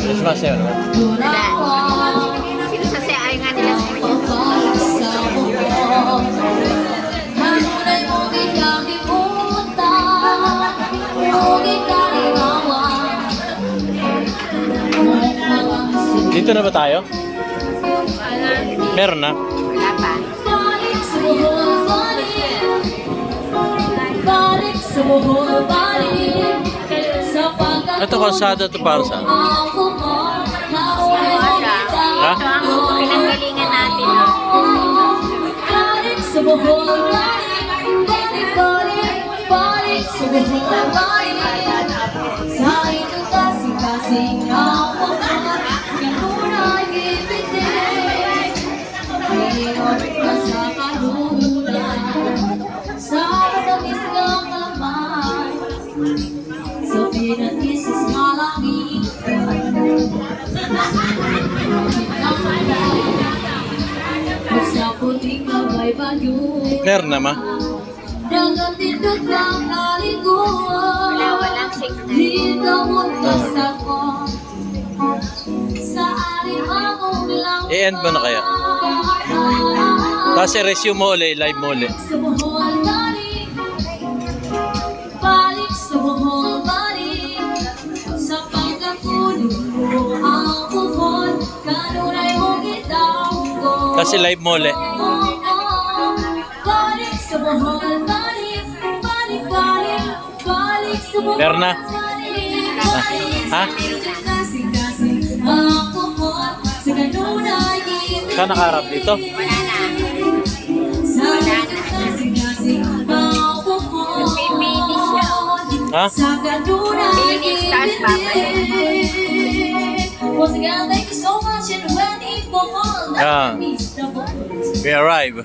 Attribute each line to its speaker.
Speaker 1: Christmas yun, no?
Speaker 2: Sino sa siya ay nga nila sa iyo?
Speaker 1: Dito na ba tayo? Meron na?
Speaker 2: Wala pa.
Speaker 1: Ito kalsada to para saan?
Speaker 2: Ha? Ito ang pinanggalingan natin.
Speaker 1: Meron na ma?
Speaker 2: Walang signal.
Speaker 1: I-end mo na kaya? Tapos i-resume mo ulit, live mo ulit. Tapos i-live mo ulit. Meron na? Ha? Saan nakaharap dito?
Speaker 2: Wala na. Wala na. Nagpipinish siya.
Speaker 1: Ha?
Speaker 2: Finish, tapos babalik.
Speaker 1: Yeah. We arrive.